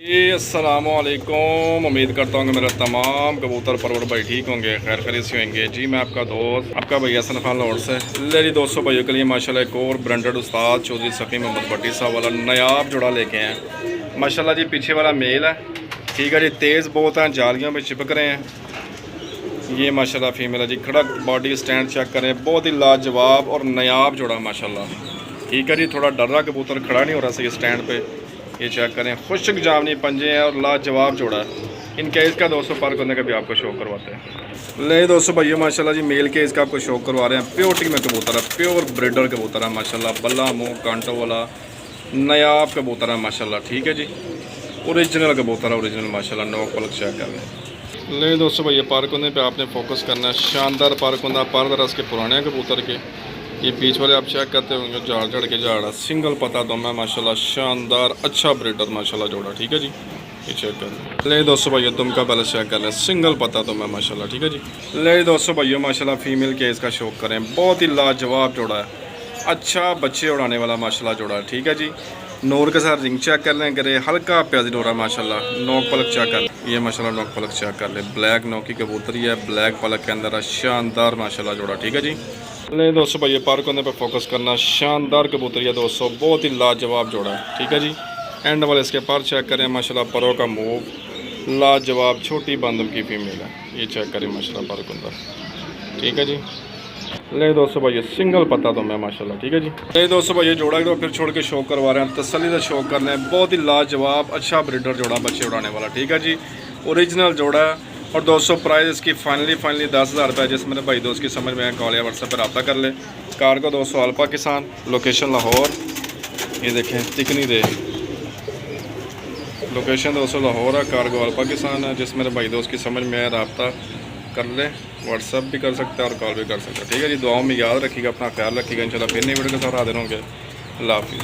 अस्सलामुअलैकुम। उम्मीद करता हूँ कि मेरा तमाम कबूतर परवर भाई ठीक होंगे, खैर खैरियत से होंगे। जी मैं आपका दोस्त आपका भाई हसन खान लाहौर से ले जी दोस्तों भाइयों के लिए माशाल्लाह एक और ब्रांडेड उस्ताद चौधरी सफ़ी मोहम्मद भट्टी साहब वाला नायाब जोड़ा लेके हैं माशाल्लाह जी। पीछे वाला मेल है, ठीक है जी, तेज़ बहुत हैं, जालियों में चिपक रहे हैं। ये माशाल्लाह फीमेल है जी, खड़क बॉडी स्टैंड चेक करें, बहुत ही लाजवाब और नायाब जोड़ा माशाल्लाह, ठीक है जी। थोड़ा डर रहा कबूतर खड़ा नहीं हो रहा सही स्टैंड पे, ये चेक करें, खुशक जामनी पंजे हैं और लाजवाब जोड़ा है। इन केस का दोस्तों पार करने का भी आपको शौक करवाते हैं। ले दोस्तों भाइयों माशाल्लाह जी, मेल केस का आपको शौक करवा रहे हैं। प्योरिटी में कबूतर है, प्योर ब्रीडर कबूतर है माशाल्लाह, बल्ला मुँह कांटों वाला नायाब कबूतर है माशाल्लाह, ठीक है जी। ओरिजिनल कबूतर है, ओरिजिनल माशाल्लाह, नोक पलक चेक कर लें। ले दोस्तों भैया पारकुंदे पे आपने फोकस करना है, शानदार पारकुंदा, पर दरस के पुराने कबूतर के। ये बीच वाले आप चेक करते होंगे, झाड़ झाड़ के झाड़ सिंगल पता तो मैं माशाल्लाह, शानदार अच्छा ब्रीडर माशाल्लाह जोड़ा, ठीक है जी। ये चेक कर ले दोस्तों भैया, तुम का पहले चेक कर लें, सिंगल पता तो मैं माशाल्लाह, ठीक है जी। ले दोस्तों भैया माशाल्लाह फीमेल केस का शौक करें, बहुत ही लाजवाब जोड़ा है, अच्छा बच्चे उड़ाने वाला माशाल्लाह जोड़ा है, ठीक है जी। नूर के साथ रिंग चेक कर लें, करे हल्का प्याजी नूरा माशाल्लाह, नोक पलक चेक कर, ये माशाल्लाह नोक पलक चेक कर ले, ब्लैक नोक की कबूतरी है, ब्लैक पलक के अंदर है, शानदार माशाल्लाह जोड़ा, ठीक है जी। ले दोस्तों भाई पार करने पे फोकस करना, शानदार कबूतरी है दोस्तों, बहुत ही लाजवाब जोड़ा है, ठीक है जी। एंड वाले इसके पर चेक करें माशाल्लाह, परों का मूव लाजवाब, छोटी बांदम की फीमेल है, ये चेक करें माशाल्लाह पर कुंदा, ठीक है जी। ले दोस्तों भाई सिंगल पता तो मैं माशाल्लाह, ठीक है जी। ले दोस्तों भाई जोड़ा तो फिर छोड़ के शौक करवा रहे हैं, तसल्ली से शौक कर लें, बहुत ही लाजवाब अच्छा ब्रीडर जोड़ा, बच्चे उड़ाने वाला, ठीक है जी। ओरिजिनल जोड़ा है। और दोस्तों प्राइस इसकी फाइनली 10,000 रुपये, जिस मेरे भाई दोस्त की समझ में कॉल या व्हाट्सएप पर रब्ता कर ले। कार को दोस्तों अल्पा किसान, लोकेशन लाहौर, ये देखें तिकनी दे, लोकेशन दोस्तों लाहौर है, कार को अल्पा किसान है, जिस मेरे भाई दोस्त की समझ में रब्ता कर ले, व्हाट्सएप भी कर सकते हैं और कॉल भी कर सकते हैं, ठीक है जी। दुआओं में याद रखिएगा, अपना ख्याल रखिएगा, इंशाल्लाह फिर नई वीडियो के साथ हाजिर होंगे। अल्लाह हाफिज़।